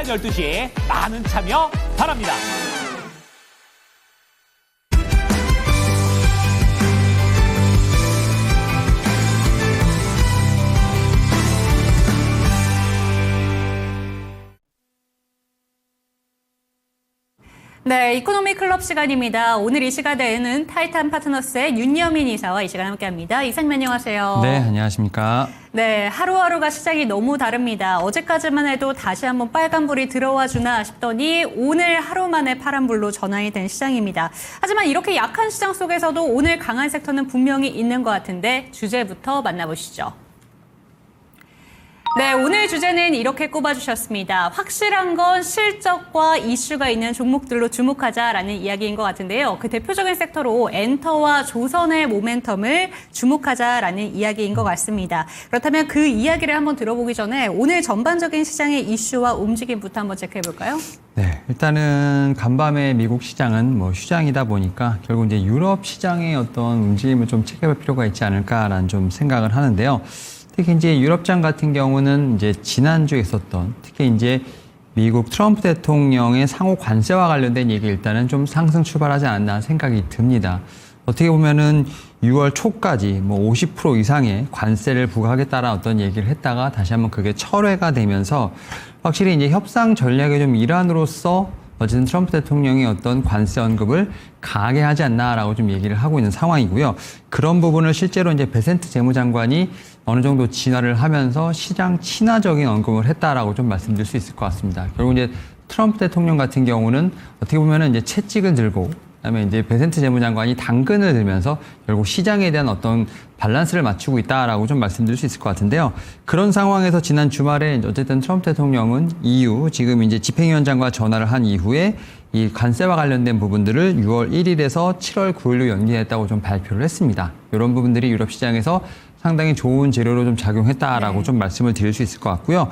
12시 많은 참여 바랍니다. 네, 이코노미 클럽 시간입니다. 오늘 이 시간에는 타이탄 파트너스의 윤여민 이사와 이 시간 함께합니다. 이사님 안녕하세요. 네, 안녕하십니까. 네, 하루하루가 시작이 너무 다릅니다. 어제까지만 해도 다시 한번 빨간불이 들어와 주나 싶더니 오늘 하루 만에 파란불로 전환이 된 시장입니다. 하지만 이렇게 약한 시장 속에서도 오늘 강한 섹터는 분명히 있는 것 같은데 주제부터 만나보시죠. 네, 오늘 주제는 이렇게 꼽아주셨습니다. 확실한 건 실적과 이슈가 있는 종목들로 주목하자라는 이야기인 것 같은데요. 그 대표적인 섹터로 엔터와 조선의 모멘텀을 주목하자라는 이야기인 것 같습니다. 그렇다면 그 이야기를 한번 들어보기 전에 오늘 전반적인 시장의 이슈와 움직임부터 한번 체크해볼까요? 네, 일단은 간밤에 미국 시장은 휴장이다 보니까 결국 이제 유럽 시장의 어떤 움직임을 좀 체크해볼 필요가 있지 않을까라는 좀 생각을 하는데요. 특히 이제 유럽장 같은 경우는 이제 지난주에 있었던 특히 이제 미국 트럼프 대통령의 상호 관세와 관련된 얘기 일단은 좀 상승 출발하지 않았나 생각이 듭니다. 어떻게 보면은 6월 초까지 50% 이상의 관세를 부과하겠다라는 어떤 얘기를 했다가 다시 한번 그게 철회가 되면서 확실히 이제 협상 전략의 좀 일환으로서 어쨌든 트럼프 대통령이 어떤 관세 언급을 강하게 하지 않나라고 좀 얘기를 하고 있는 상황이고요. 그런 부분을 실제로 이제 베센트 재무장관이 어느 정도 진화를 하면서 시장 친화적인 언급을 했다라고 좀 말씀드릴 수 있을 것 같습니다. 결국 이제 트럼프 대통령 같은 경우는 어떻게 보면은 이제 채찍을 들고 그다음에 이제 베센트 재무장관이 당근을 들면서 결국 시장에 대한 어떤 밸런스를 맞추고 있다라고 좀 말씀드릴 수 있을 것 같은데요. 그런 상황에서 지난 주말에 어쨌든 트럼프 대통령은 EU 지금 이제 집행위원장과 전화를 한 이후에 이 관세와 관련된 부분들을 6월 1일에서 7월 9일로 연기했다고 좀 발표를 했습니다. 이런 부분들이 유럽 시장에서 상당히 좋은 재료로 좀 작용했다라고 좀 말씀을 드릴 수 있을 것 같고요.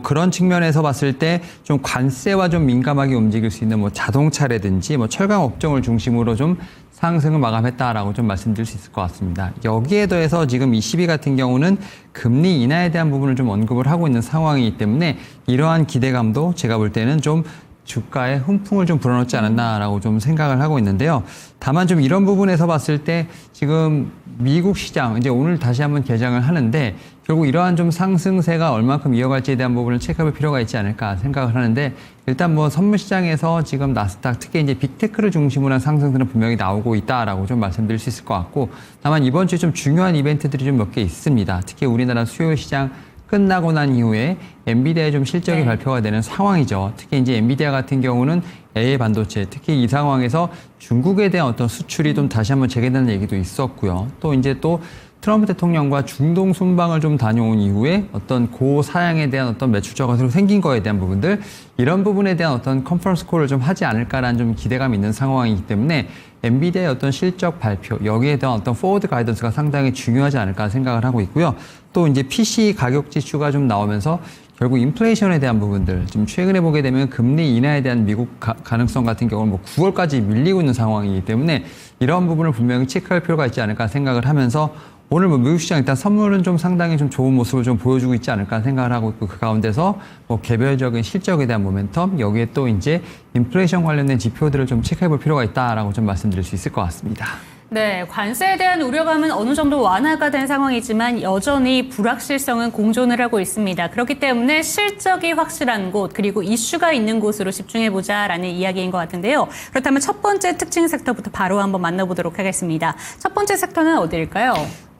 그런 측면에서 봤을 때 좀 관세와 좀 민감하게 움직일 수 있는 자동차라든지 철강 업종을 중심으로 좀 상승을 마감했다라고 좀 말씀드릴 수 있을 것 같습니다. 여기에 더해서 지금 ECB 같은 경우는 금리 인하에 대한 부분을 좀 언급을 하고 있는 상황이기 때문에 이러한 기대감도 제가 볼 때는 좀 주가에 훈풍을 좀 불어넣지 않았나라고 좀 생각을 하고 있는데요. 다만 좀 이런 부분에서 봤을 때 지금 미국 시장 이제 오늘 다시 한번 개장을 하는데 결국 이러한 좀 상승세가 얼만큼 이어갈지에 대한 부분을 체크해볼 필요가 있지 않을까 생각을 하는데 일단 선물 시장에서 지금 나스닥 특히 이제 빅테크를 중심으로 한 상승들은 분명히 나오고 있다라고 좀 말씀드릴 수 있을 것 같고 다만 이번 주에 좀 중요한 이벤트들이 좀 몇 개 있습니다. 특히 우리나라 수요 시장 끝나고 난 이후에 엔비디아의 좀 실적이 발표가 되는 상황이죠. 특히 이제 엔비디아 같은 경우는 AI 반도체, 특히 이 상황에서 중국에 대한 어떤 수출이 좀 다시 한번 재개되는 얘기도 있었고요. 또 이제 또 트럼프 대통령과 중동 순방을 좀 다녀온 이후에 어떤 고사양에 대한 어떤 매출처가 새로 생긴 거에 대한 부분들, 이런 부분에 대한 어떤 컨퍼런스 콜을 좀 하지 않을까라는 좀 기대감이 있는 상황이기 때문에 엔비디아의 어떤 실적 발표, 여기에 대한 어떤 포워드 가이던스가 상당히 중요하지 않을까 생각을 하고 있고요. 또 이제 PC 가격 지수가 좀 나오면서 결국 인플레이션에 대한 부분들, 지금 최근에 보게 되면 금리 인하에 대한 미국 가능성 같은 경우는 9월까지 밀리고 있는 상황이기 때문에 이런 부분을 분명히 체크할 필요가 있지 않을까 생각을 하면서 오늘 미국 시장 일단 선물은 좀 상당히 좀 좋은 모습을 좀 보여주고 있지 않을까 생각을 하고 있고 그 가운데서 개별적인 실적에 대한 모멘텀, 여기에 또 이제 인플레이션 관련된 지표들을 좀 체크해 볼 필요가 있다라고 좀 말씀드릴 수 있을 것 같습니다. 네, 관세에 대한 우려감은 어느 정도 완화가 된 상황이지만 여전히 불확실성은 공존을 하고 있습니다. 그렇기 때문에 실적이 확실한 곳 그리고 이슈가 있는 곳으로 집중해보자라는 이야기인 것 같은데요. 그렇다면 첫 번째 특징 섹터부터 바로 한번 만나보도록 하겠습니다. 첫 번째 섹터는 어디일까요?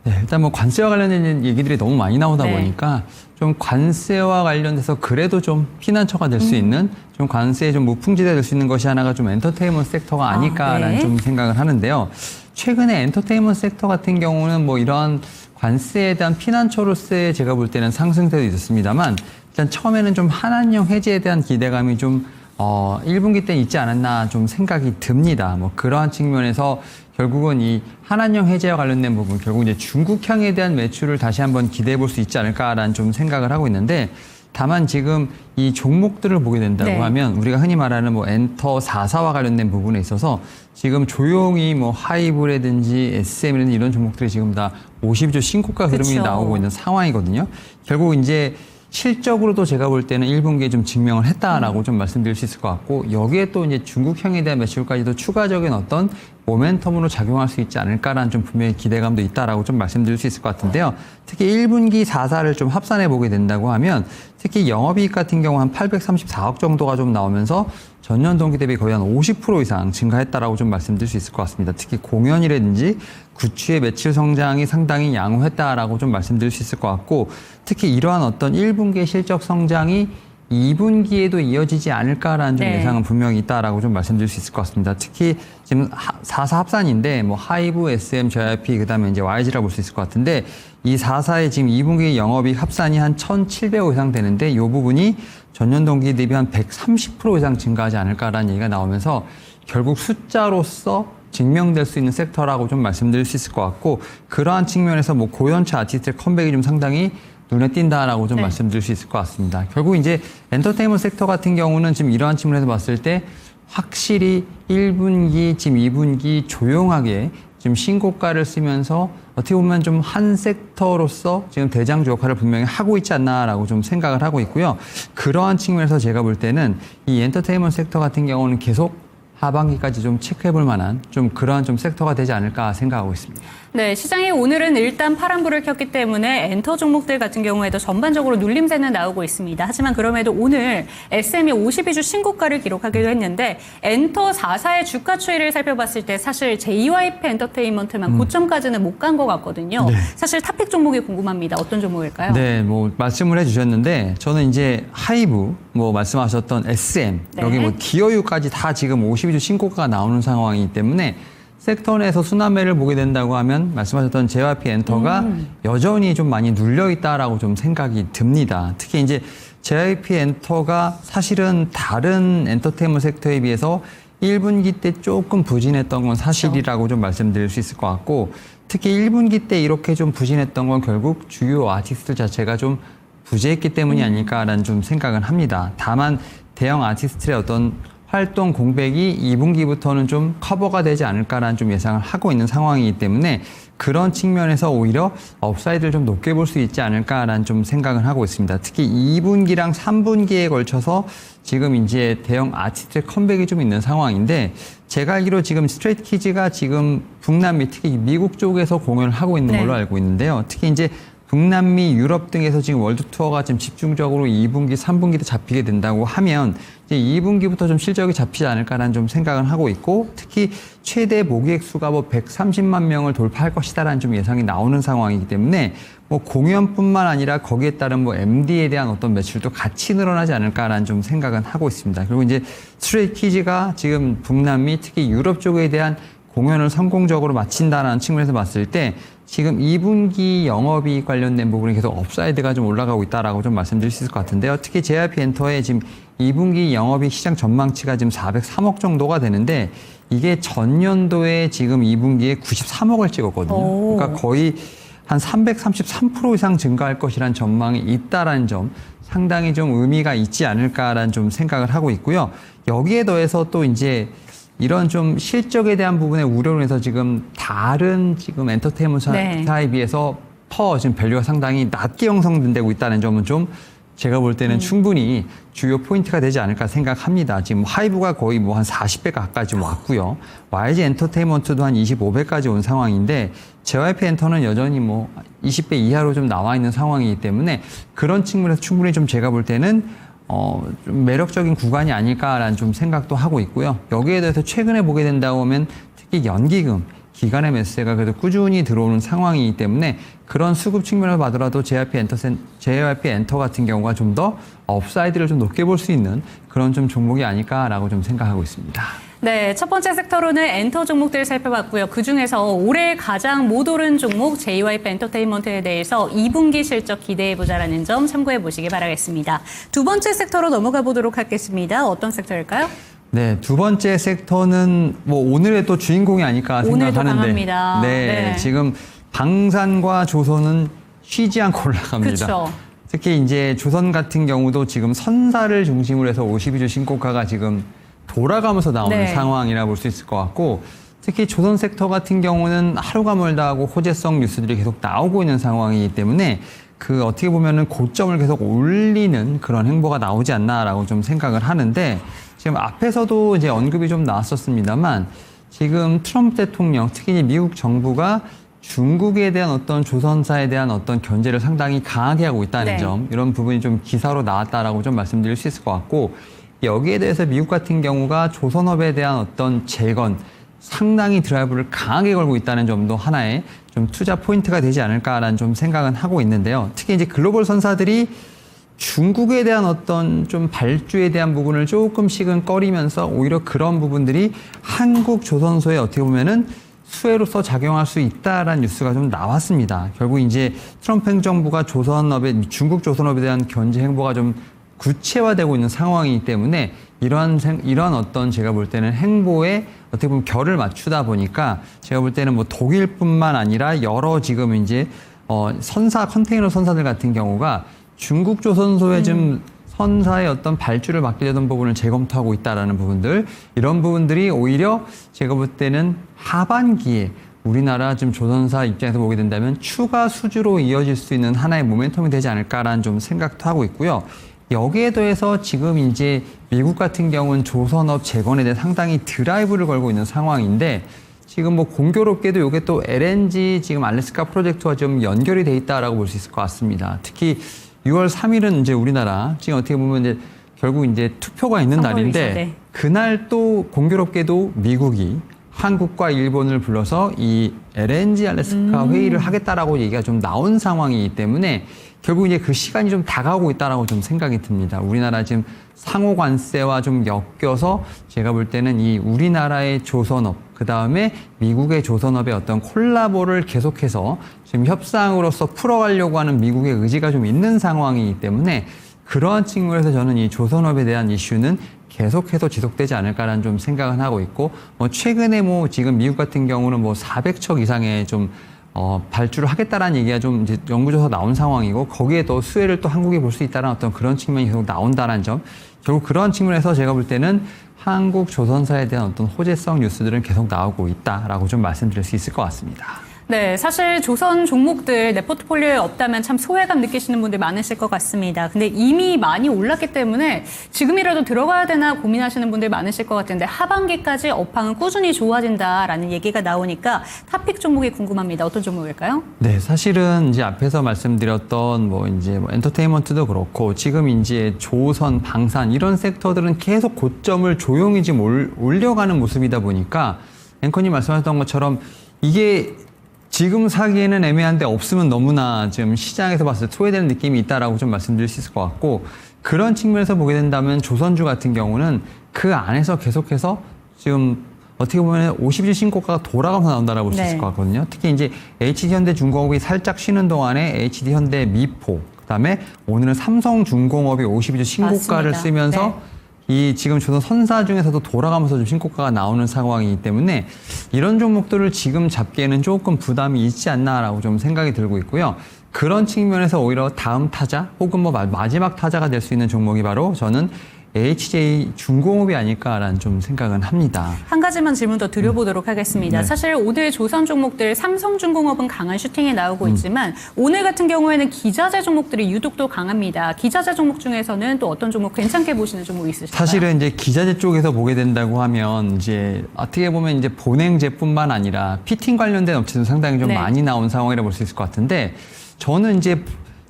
네, 일단 관세와 관련된 얘기들이 너무 많이 나오다 보니까 좀 관세와 관련돼서 그래도 좀 피난처가 될 수 있는 좀 관세에 좀 무풍지대 될 수 있는 것이 하나가 좀 엔터테인먼트 섹터가 아닐까라는 좀 생각을 하는데요. 최근에 엔터테인먼트 섹터 같은 경우는 이러한 관세에 대한 피난처로서의 제가 볼 때는 상승세도 있었습니다만 일단 처음에는 좀 한한령 해지에 대한 기대감이 좀 1분기 때 있지 않았나 좀 생각이 듭니다. 그러한 측면에서 결국은 이 한한령 해제와 관련된 부분, 결국 이제 중국향에 대한 매출을 다시 한번 기대해 볼 수 있지 않을까라는 좀 생각을 하고 있는데 다만 지금 이 종목들을 보게 된다고 하면 우리가 흔히 말하는 엔터 4사와 관련된 부분에 있어서 지금 조용히 하이브라든지 SM이라든지 이런 종목들이 지금 다 50주 신고가 흐름이 나오고 있는 상황이거든요. 결국 이제 실적으로도 제가 볼 때는 1분기에 좀 증명을 했다라고 좀 말씀드릴 수 있을 것 같고, 여기에 또 이제 중국향에 대한 매출까지도 추가적인 어떤 모멘텀으로 작용할 수 있지 않을까라는 좀 분명히 기대감도 있다라고 좀 말씀드릴 수 있을 것 같은데요. 특히 1분기 4사를 좀 합산해 보게 된다고 하면 특히 영업이익 같은 경우 한 834억 정도가 좀 나오면서 전년 동기 대비 거의 한 50% 이상 증가했다라고 좀 말씀드릴 수 있을 것 같습니다. 특히 공연이라든지 구취의 매출 성장이 상당히 양호했다라고 좀 말씀드릴 수 있을 것 같고, 특히 이러한 어떤 1분기의 실적 성장이 2분기에도 이어지지 않을까라는 좀 네. 예상은 분명히 있다라고 좀 말씀드릴 수 있을 것 같습니다. 특히 지금 4사 합산인데 뭐 하이브, SM, JYP 그다음에 이제 YG라고 볼 수 있을 것 같은데, 이 4사의 지금 2분기 영업이익 합산이 한 1,700억 이상 되는데, 이 부분이 전년 동기 대비 한 130% 이상 증가하지 않을까라는 얘기가 나오면서 결국 숫자로서 증명될 수 있는 섹터라고 좀 말씀드릴 수 있을 것 같고, 그러한 측면에서 뭐 고연차 아티스트의 컴백이 좀 상당히 눈에 띈다라고 좀 네. 말씀드릴 수 있을 것 같습니다. 결국 이제 엔터테인먼트 섹터 같은 경우는 지금 이러한 측면에서 봤을 때 확실히 1분기, 지금 2분기 조용하게 지금 신고가를 쓰면서 어떻게 보면 좀 한 섹터로서 지금 대장주 역할을 분명히 하고 있지 않나라고 좀 생각을 하고 있고요. 그러한 측면에서 제가 볼 때는 이 엔터테인먼트 섹터 같은 경우는 계속 하반기까지 좀 체크해 볼 만한 좀 그러한 좀 섹터가 되지 않을까 생각하고 있습니다. 네, 시장이 오늘은 일단 파란불을 켰기 때문에 엔터 종목들 같은 경우에도 전반적으로 눌림세는 나오고 있습니다. 하지만 그럼에도 오늘 SM이 52주 신고가를 기록하기도 했는데, 엔터 4사의 주가 추이를 살펴봤을 때 사실 JYP 엔터테인먼트만 고점까지는 못 간 것 같거든요. 네. 사실 탑픽 종목이 궁금합니다. 어떤 종목일까요? 네, 뭐 말씀을 해주셨는데 저는 이제 하이브, 뭐 말씀하셨던 SM, 네. 여기 뭐 기어유까지 다 지금 52주 신고가가 나오는 상황이기 때문에 섹터 내에서 순환매를 보게 된다고 하면 말씀하셨던 JYP 엔터가 여전히 좀 많이 눌려 있다라고 좀 생각이 듭니다. 특히 이제 JYP 엔터가 사실은 다른 엔터테인먼트 섹터에 비해서 1분기 때 조금 부진했던 건 사실이라고 좀 말씀드릴 수 있을 것 같고, 특히 1분기 때 이렇게 좀 부진했던 건 결국 주요 아티스트 자체가 좀 부재했기 때문이 아닐까라는 좀 생각은 합니다. 다만 대형 아티스트의 어떤 활동 공백이 2분기부터는 좀 커버가 되지 않을까라는 좀 예상을 하고 있는 상황이기 때문에 그런 측면에서 오히려 업사이드를 좀 높게 볼 수 있지 않을까라는 좀 생각을 하고 있습니다. 특히 2분기랑 3분기에 걸쳐서 지금 이제 대형 아티스트의 컴백이 좀 있는 상황인데, 제가 알기로 지금 스트레이트 키즈가 지금 북남미 특히 미국 쪽에서 공연을 하고 있는 걸로 네. 알고 있는데요. 특히 이제 북남미, 유럽 등에서 지금 월드 투어가 지금 집중적으로 2분기, 3분기도 잡히게 된다고 하면 이제 2분기부터 좀 실적이 잡히지 않을까라는 좀 생각을 하고 있고, 특히 최대 모객 수가 뭐 130만 명을 돌파할 것이다라는 좀 예상이 나오는 상황이기 때문에 뭐 공연뿐만 아니라 거기에 따른 뭐 MD에 대한 어떤 매출도 같이 늘어나지 않을까라는 좀 생각은 하고 있습니다. 그리고 이제 스트레이트 키즈가 지금 북남미, 특히 유럽 쪽에 대한 공연을 성공적으로 마친다라는 측면에서 봤을 때 지금 2분기 영업이익 관련된 부분이 계속 업사이드가 좀 올라가고 있다라고 좀 말씀드릴 수 있을 것 같은데요. 특히 JYP 엔터의 지금 2분기 영업이익 시장 전망치가 지금 403억 정도가 되는데, 이게 전년도에 지금 2분기에 93억을 찍었거든요. 오. 그러니까 거의 한 333% 이상 증가할 것이라는 전망이 있다라는 점, 상당히 좀 의미가 있지 않을까라는 좀 생각을 하고 있고요. 여기에 더해서 또 이제 이런 좀 실적에 대한 부분의 우려로 해서 지금 다른 지금 엔터테인먼트사에 네. 비해서 지금 밸류가 상당히 낮게 형성되고 있다는 점은 좀 제가 볼 때는 충분히 주요 포인트가 되지 않을까 생각합니다. 지금 하이브가 거의 뭐 한 40배 가까이 좀 왔고요. YG 엔터테인먼트도 한 25배까지 온 상황인데, JYP 엔터는 여전히 뭐 20배 이하로 좀 나와 있는 상황이기 때문에 그런 측면에서 충분히 좀 제가 볼 때는 좀 매력적인 구간이 아닐까라는 좀 생각도 하고 있고요. 여기에 대해서 최근에 보게 된다고 하면 특히 연기금, 기간의 매수세가 그래도 꾸준히 들어오는 상황이기 때문에 그런 수급 측면을 봐더라도 JYP 엔터 같은 경우가 좀 더 업사이드를 좀 높게 볼 수 있는 그런 좀 종목이 아닐까라고 좀 생각하고 있습니다. 네, 첫 번째 섹터로는 엔터 종목들을 살펴봤고요. 그중에서 올해 가장 못 오른 종목 JYP 엔터테인먼트에 대해서 2분기 실적 기대해보자라는 점 참고해 보시기 바라겠습니다. 두 번째 섹터로 넘어가 보도록 하겠습니다. 어떤 섹터일까요? 네, 두 번째 섹터는 뭐 오늘의 또 주인공이 아닐까 오늘도 생각하는데, 강합니다. 네. 지금 방산과 조선은 쉬지 않고 올라갑니다. 그렇죠. 특히 이제 조선 같은 경우도 지금 선사를 중심으로 해서 52주 신고가가 지금 돌아가면서 나오는 네. 상황이라 볼 수 있을 것 같고, 특히 조선 섹터 같은 경우는 하루가 멀다 하고 호재성 뉴스들이 계속 나오고 있는 상황이기 때문에 그 어떻게 보면은 고점을 계속 올리는 그런 행보가 나오지 않나라고 좀 생각을 하는데 지금 앞에서도 이제 언급이 좀 나왔었습니다만 지금 트럼프 대통령 특히 이제 미국 정부가 중국에 대한 어떤 조선사에 대한 어떤 견제를 상당히 강하게 하고 있다는 네. 점 이런 부분이 좀 기사로 나왔다라고 좀 말씀드릴 수 있을 것 같고 여기에 대해서 미국 같은 경우가 조선업에 대한 어떤 재건 상당히 드라이브를 강하게 걸고 있다는 점도 하나의 좀 투자 포인트가 되지 않을까라는 좀 생각은 하고 있는데요. 특히 이제 글로벌 선사들이 중국에 대한 어떤 좀 발주에 대한 부분을 조금씩은 꺼리면서 오히려 그런 부분들이 한국 조선소에 어떻게 보면은 수혜로서 작용할 수 있다라는 뉴스가 좀 나왔습니다. 결국 이제 트럼프 행정부가 중국 조선업에 대한 견제 행보가 좀 구체화되고 있는 상황이기 때문에 이러한 어떤 제가 볼 때는 행보에 어떻게 보면 결을 맞추다 보니까 제가 볼 때는 뭐 독일뿐만 아니라 여러 지금 이제 컨테이너 선사들 같은 경우가 중국 조선소에 좀 선사의 어떤 발주를 맡게 되던 부분을 재검토하고 있다라는 부분들 이런 부분들이 오히려 제가 볼 때는 하반기에 우리나라 지금 조선사 입장에서 보게 된다면 추가 수주로 이어질 수 있는 하나의 모멘텀이 되지 않을까라는 좀 생각도 하고 있고요. 여기에 더해서 지금 이제 미국 같은 경우는 조선업 재건에 대해 상당히 드라이브를 걸고 있는 상황인데 지금 뭐 공교롭게도 이게 또 LNG 지금 알래스카 프로젝트와 좀 연결이 돼 있다라고 볼 수 있을 것 같습니다. 특히 6월 3일은 이제 우리나라 지금 어떻게 보면 이제 결국 이제 투표가 있는 날인데 네. 그날 또 공교롭게도 미국이 한국과 일본을 불러서 이 LNG 알래스카 회의를 하겠다라고 얘기가 좀 나온 상황이기 때문에 결국 이제 그 시간이 좀 다가오고 있다라고 좀 생각이 듭니다. 우리나라 지금 상호 관세와 좀 엮여서 제가 볼 때는 이 우리나라의 조선업, 그 다음에 미국의 조선업의 어떤 콜라보를 계속해서 지금 협상으로서 풀어가려고 하는 미국의 의지가 좀 있는 상황이기 때문에 그러한 측면에서 저는 이 조선업에 대한 이슈는 계속해서 지속되지 않을까라는 좀 생각은 하고 있고, 최근에 지금 미국 같은 경우는 400척 이상의 좀 발주를 하겠다라는 얘기가 좀 이제 연구조사 나온 상황이고, 거기에 또 수혜를 또 한국이 볼 수 있다는 어떤 그런 측면이 계속 나온다는 점. 결국 그런 측면에서 제가 볼 때는 한국 조선사에 대한 어떤 호재성 뉴스들은 계속 나오고 있다라고 좀 말씀드릴 수 있을 것 같습니다. 네, 사실 조선 종목들 내 포트폴리오에 없다면 참 소외감 느끼시는 분들 많으실 것 같습니다. 근데 이미 많이 올랐기 때문에 지금이라도 들어가야 되나 고민하시는 분들 많으실 것 같은데 하반기까지 업황은 꾸준히 좋아진다라는 얘기가 나오니까 탑픽 종목이 궁금합니다. 어떤 종목일까요? 네, 사실은 이제 앞에서 말씀드렸던 엔터테인먼트도 그렇고 지금 이제 조선, 방산 이런 섹터들은 계속 고점을 조용히 지금 올려가는 모습이다 보니까 앵커님 말씀하셨던 것처럼 이게 지금 사기에는 애매한데 없으면 너무나 지금 시장에서 봤을 때 소외되는 느낌이 있다라고 좀 말씀드릴 수 있을 것 같고, 그런 측면에서 보게 된다면 조선주 같은 경우는 그 안에서 계속해서 지금 어떻게 보면 50일 신고가가 돌아가면서 나온다라고 볼 수 있을 것 같거든요. 특히 이제 HD현대중공업이 살짝 쉬는 동안에 HD현대미포, 그다음에 오늘은 삼성중공업이 50일 신고가를 맞습니다. 쓰면서 네. 이 지금 조선 선사 중에서도 돌아가면서 좀 신고가가 나오는 상황이기 때문에 이런 종목들을 지금 잡기에는 조금 부담이 있지 않나라고 좀 생각이 들고 있고요. 그런 측면에서 오히려 다음 타자 혹은 마지막 타자가 될 수 있는 종목이 바로 저는 HJ 중공업이 아닐까라는 좀 생각은 합니다. 한 가지만 질문 더 드려보도록 하겠습니다. 네. 사실 오늘 조선 종목들 삼성중공업은 강한 슈팅이 나오고 있지만 오늘 같은 경우에는 기자재 종목들이 유독 또 강합니다. 기자재 종목 중에서는 또 어떤 종목 괜찮게 보시는 종목이 있으실까요? 사실은 이제 기자재 쪽에서 보게 된다고 하면 이제 어떻게 보면 이제 보냉제뿐만 아니라 피팅 관련된 업체도 상당히 좀 네. 많이 나온 상황이라고 볼 수 있을 것 같은데, 저는 이제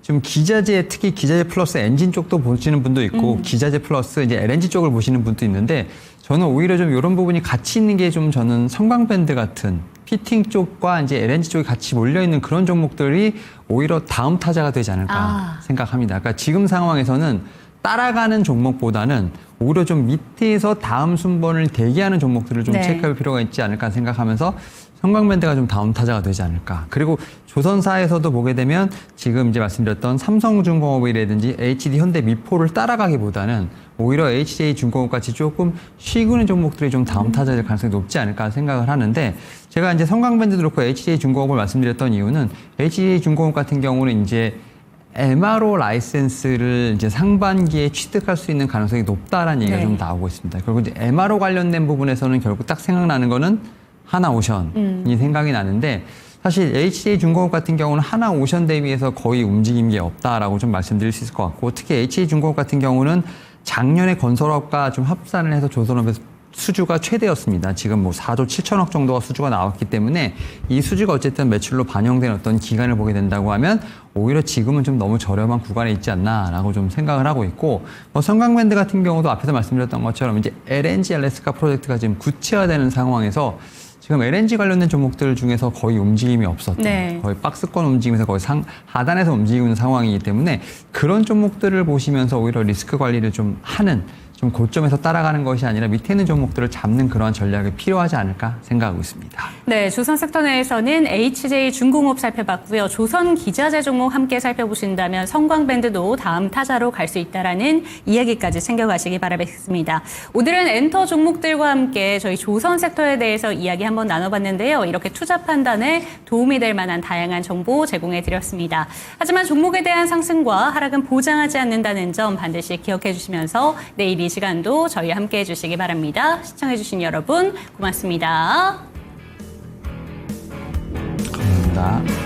지금 기자재, 특히 기자재 플러스 엔진 쪽도 보시는 분도 있고 기자재 플러스 이제 LNG 쪽을 보시는 분도 있는데, 저는 오히려 좀 이런 부분이 같이 있는 게 좀 저는 성광밴드 같은 피팅 쪽과 이제 LNG 쪽이 같이 몰려 있는 그런 종목들이 오히려 다음 타자가 되지 않을까 생각합니다. 그러니까 지금 상황에서는 따라가는 종목보다는 오히려 좀 밑에서 다음 순번을 대기하는 종목들을 좀 네. 체크할 필요가 있지 않을까 생각하면서 성광밴드가 좀 다음 타자가 되지 않을까. 그리고 조선사에서도 보게 되면 지금 이제 말씀드렸던 삼성중공업이라든지 HD현대미포를 따라가기보다는 오히려 HJ중공업 같이 조금 쉬고는 종목들이 좀 다음 타자 될 가능성이 높지 않을까 생각을 하는데, 제가 이제 성광밴드도 그렇고 HJ중공업을 말씀드렸던 이유는 HJ중공업 같은 경우는 이제 MRO 라이센스를 이제 상반기에 취득할 수 있는 가능성이 높다라는 얘기가 네. 좀 나오고 있습니다. 결국 이제 MRO 관련된 부분에서는 결국 딱 생각나는 거는 하나오션이 생각이 나는데, 사실 HJ중공업 같은 경우는 하나오션 대비해서 거의 움직인 게 없다라고 좀 말씀드릴 수 있을 것 같고, 특히 HJ중공업 같은 경우는 작년에 건설업과 좀 합산을 해서 조선업에서 수주가 최대였습니다. 지금 뭐 4조 7천억 정도가 수주가 나왔기 때문에 이 수주가 어쨌든 매출로 반영된 어떤 기간을 보게 된다고 하면 오히려 지금은 좀 너무 저렴한 구간에 있지 않나라고 좀 생각을 하고 있고, 뭐 성강밴드 같은 경우도 앞에서 말씀드렸던 것처럼 이제 LNG 알래스카 프로젝트가 지금 구체화되는 상황에서 지금 LNG 관련된 종목들 중에서 거의 움직임이 없었던, 네. 거의 박스권 움직임에서 거의 하단에서 움직이고 있는 상황이기 때문에 그런 종목들을 보시면서 오히려 리스크 관리를 좀 하는, 좀 고점에서 따라가는 것이 아니라 밑에 있는 종목들을 잡는 그러한 전략이 필요하지 않을까 생각하고 있습니다. 네, 조선 섹터 내에서는 HJ중공업 살펴봤고요. 조선 기자재 종목 함께 살펴보신다면 성광밴드도 다음 타자로 갈 수 있다라는 이야기까지 챙겨가시기 바라겠습니다. 오늘은 엔터 종목들과 함께 저희 조선 섹터에 대해서 이야기 한번 나눠봤는데요. 이렇게 투자 판단에 도움이 될 만한 다양한 정보 제공해드렸습니다. 하지만 종목에 대한 상승과 하락은 보장하지 않는다는 점 반드시 기억해 주시면서 내일 이 시간도 저희와 함께 해주시기 바랍니다. 시청해주신 여러분 고맙습니다. 감사합니다.